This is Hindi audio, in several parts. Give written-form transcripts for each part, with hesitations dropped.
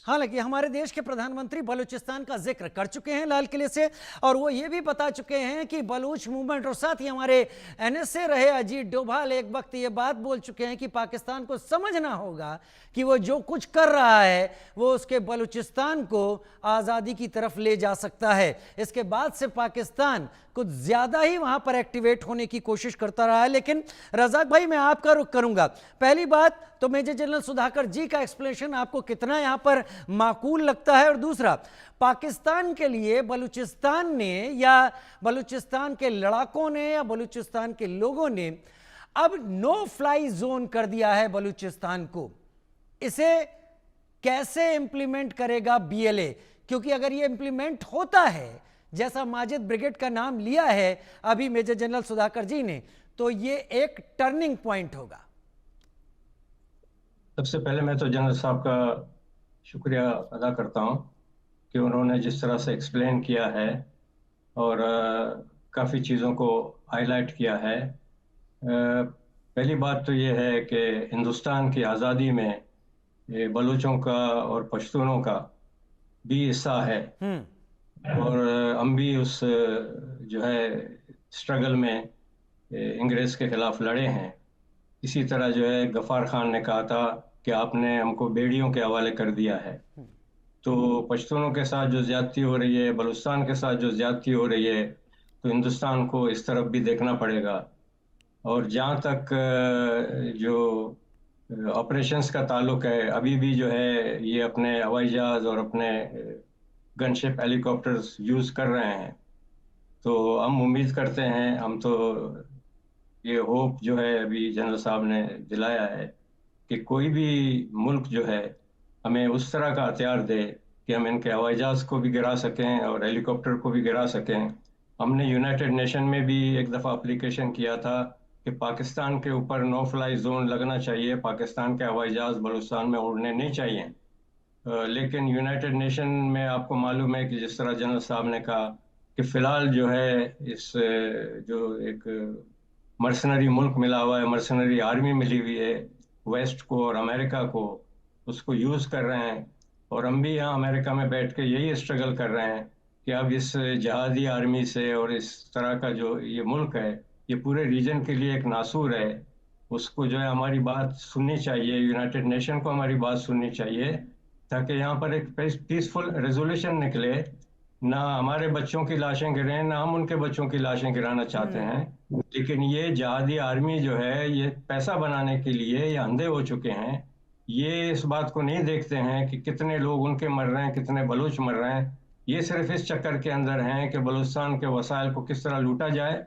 हालांकि हमारे देश के प्रधानमंत्री बलूचिस्तान का जिक्र कर चुके हैं लाल किले से, और वो ये भी बता चुके हैं कि बलूच मूवमेंट, और साथ ही हमारे एनएसए रहे अजीत डोभाल एक वक्त ये बात बोल चुके हैं कि पाकिस्तान को समझना होगा कि वो जो कुछ कर रहा है वो उसके बलूचिस्तान को आज़ादी की तरफ ले जा सकता है। इसके बाद से पाकिस्तान कुछ ज़्यादा ही वहाँ पर एक्टिवेट होने की कोशिश करता रहा है। लेकिन रज़ाक भाई, मैं आपका रुख करूँगा। पहली बात तो मेजर जनरल सुधाकर जी का एक्सप्लेनेशन आपको कितना यहाँ पर माकूल लगता है, और दूसरा, पाकिस्तान के लिए बलूचिस्तान ने या बलूचिस्तान के लड़ाकों ने या बलूचिस्तान के लोगों ने अब नो फ्लाई जोन कर दिया है बलूचिस्तान को, इसे कैसे इंप्लीमेंट करेगा बीएलए? क्योंकि अगर ये इंप्लीमेंट होता है जैसा माजिद ब्रिगेड का नाम लिया है अभी मेजर जनरल सुधाकर जी ने, तो ये एक टर्निंग पॉइंट होगा। सबसे पहले मैं तो जनरल साहब का शुक्रिया अदा करता हूं कि उन्होंने जिस तरह से एक्सप्लेन किया है और काफ़ी चीज़ों को हाईलाइट किया है। पहली बात तो ये है कि हिंदुस्तान की आज़ादी में ये बलूचों का और पश्तूनों का भी हिस्सा है, और हम भी उस जो है स्ट्रगल में अंग्रेज़ के खिलाफ लड़े हैं। इसी तरह जो है गफ्फार खान ने कहा था कि आपने हमको बेड़ियों के हवाले कर दिया है। तो पश्तूनों के साथ जो ज्यादती हो रही है, बलूचिस्तान के साथ जो ज्यादती हो रही है, तो हिंदुस्तान को इस तरफ भी देखना पड़ेगा। और जहाँ तक जो ऑपरेशंस का ताल्लुक है, अभी भी जो है ये अपने हवाई जहाज और अपने गनशिप हेलीकॉप्टर्स यूज़ कर रहे हैं। तो हम उम्मीद करते हैं, हम तो ये होप जो है अभी जनरल साहब ने दिलाया है कि कोई भी मुल्क जो है हमें उस तरह का हथियार दे कि हम इनके हवाई जहाज को भी गिरा सकें और हेलीकॉप्टर को भी गिरा सकें। हमने यूनाइटेड नेशन में भी एक दफ़ा एप्लीकेशन किया था कि पाकिस्तान के ऊपर नो फ्लाई जोन लगना चाहिए, पाकिस्तान के हवाई जहाज बलूचिस्तान में उड़ने नहीं चाहिए। लेकिन यूनाइटेड नेशन में आपको मालूम है कि जिस तरह जनरल साहब ने कहा कि फ़िलहाल जो है इस जो एक मर्सनरी मुल्क मिला हुआ है, मर्सनरी आर्मी मिली हुई है वेस्ट को और अमेरिका को, उसको यूज़ कर रहे हैं। और हम भी यहाँ अमेरिका में बैठ के यही स्ट्रगल कर रहे हैं कि अब इस जहादी आर्मी से और इस तरह का जो ये मुल्क है, ये पूरे रीजन के लिए एक नासूर है। उसको जो है हमारी बात सुननी चाहिए, यूनाइटेड नेशन को हमारी बात सुननी चाहिए, ताकि यहाँ पर एक पीसफुल रेजोल्यूशन निकले। ना हमारे बच्चों की लाशें गिरें, ना हम उनके बच्चों की लाशें गिराना चाहते हैं, लेकिन ये जहादी आर्मी जो है ये पैसा बनाने के लिए ये अंधे हो चुके हैं। ये इस बात को नहीं देखते हैं कि कितने लोग उनके मर रहे हैं, कितने बलूच मर रहे हैं। ये सिर्फ इस चक्कर के अंदर हैं कि बलूचिस्तान के वसाइल को किस तरह लूटा जाए,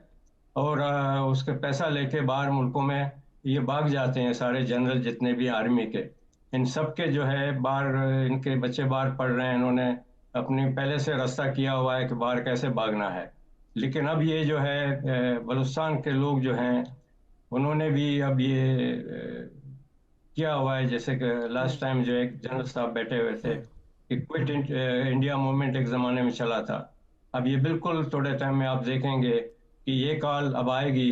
और उसके पैसा लेके बाहर मुल्कों में ये भाग जाते हैं सारे जनरल जितने भी आर्मी के। इन सब के जो है बाहर, इनके बच्चे बाहर पढ़ रहे हैं, इन्होंने अपनी पहले से रास्ता किया हुआ है कि बाहर कैसे भागना है। लेकिन अब ये जो है बलूचिस्तान के लोग जो हैं उन्होंने भी अब ये किया हुआ है, जैसे कि लास्ट टाइम जो एक जनरल साहब बैठे हुए थे कि क्विट इंडिया मूवमेंट एक ज़माने में चला था। अब ये बिल्कुल थोड़े टाइम में आप देखेंगे कि ये कॉल अब आएगी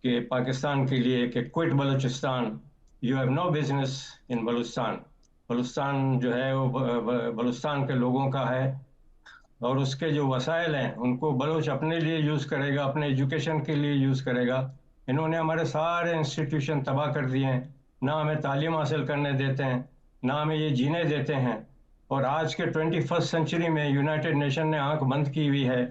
कि पाकिस्तान के लिए कि quit Balochistan, you have no business in Balochistan. Balochistan जो है वो बलूचिस्तान के लोगों का है, और उसके जो वसाइल हैं उनको बलूच अपने लिए यूज़ करेगा, अपने एजुकेशन के लिए यूज़ करेगा। इन्होंने हमारे सारे इंस्टीट्यूशन तबाह कर दिए हैं, ना हमें तालीम हासिल करने देते हैं, ना हमें ये जीने देते हैं। और आज के 21st सेंचुरी में यूनाइटेड नेशन ने आंख बंद की हुई है,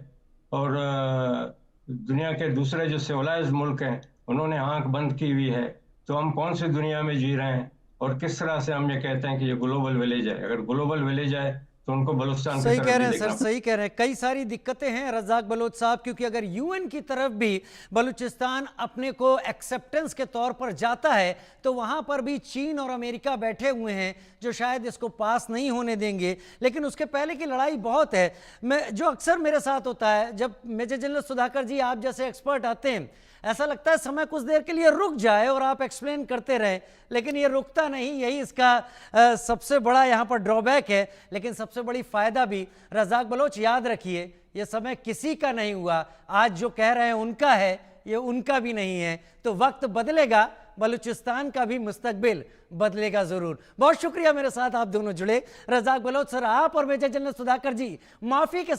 और दुनिया के दूसरे जो सिविलाइज्ड मुल्क हैं उन्होंने आंख बंद की हुई है। तो हम कौन सी दुनिया में जी रहे हैं, और किस तरह से हम ये कहते हैं कि ये ग्लोबल विलेज है? अगर ग्लोबल विलेज है तो उनको बलूचिस्तान की सही तरफ कह भी रहे हैं देखना सर, सही कह रहे हैं। कई सारी दिक्कतें हैं रज़ाक बलोच साहब, क्योंकि अगर यूएन की तरफ भी बलूचिस्तान अपने को एक्सेप्टेंस के तौर पर जाता है तो वहां पर भी चीन और अमेरिका बैठे हुए हैं जो शायद इसको पास नहीं होने देंगे। लेकिन उसके पहले की लड़ाई बहुत है। मैं जो अक्सर मेरे साथ होता है, जब मेजर जनरल सुधाकर जी आप जैसे एक्सपर्ट आते हैं, ऐसा लगता है समय कुछ देर के लिए रुक जाए और आप एक्सप्लेन करते रहें, लेकिन ये रुकता नहीं। यही इसका सबसे बड़ा यहाँ पर ड्रॉबैक है। लेकिन सबसे बड़ी फ़ायदा भी, रज़ाक बलोच याद रखिए, ये समय किसी का नहीं हुआ। आज जो कह रहे हैं उनका है, ये उनका भी नहीं है। तो वक्त बदलेगा बलूचिस्तान का भी मुस्तकबिल बदलेगा जरूर। बहुत शुक्रिया मेरे साथ आप दोनों जुड़े, रज़ाक बलोच सर आप और मेजर जनरल सुधाकर जी माफी के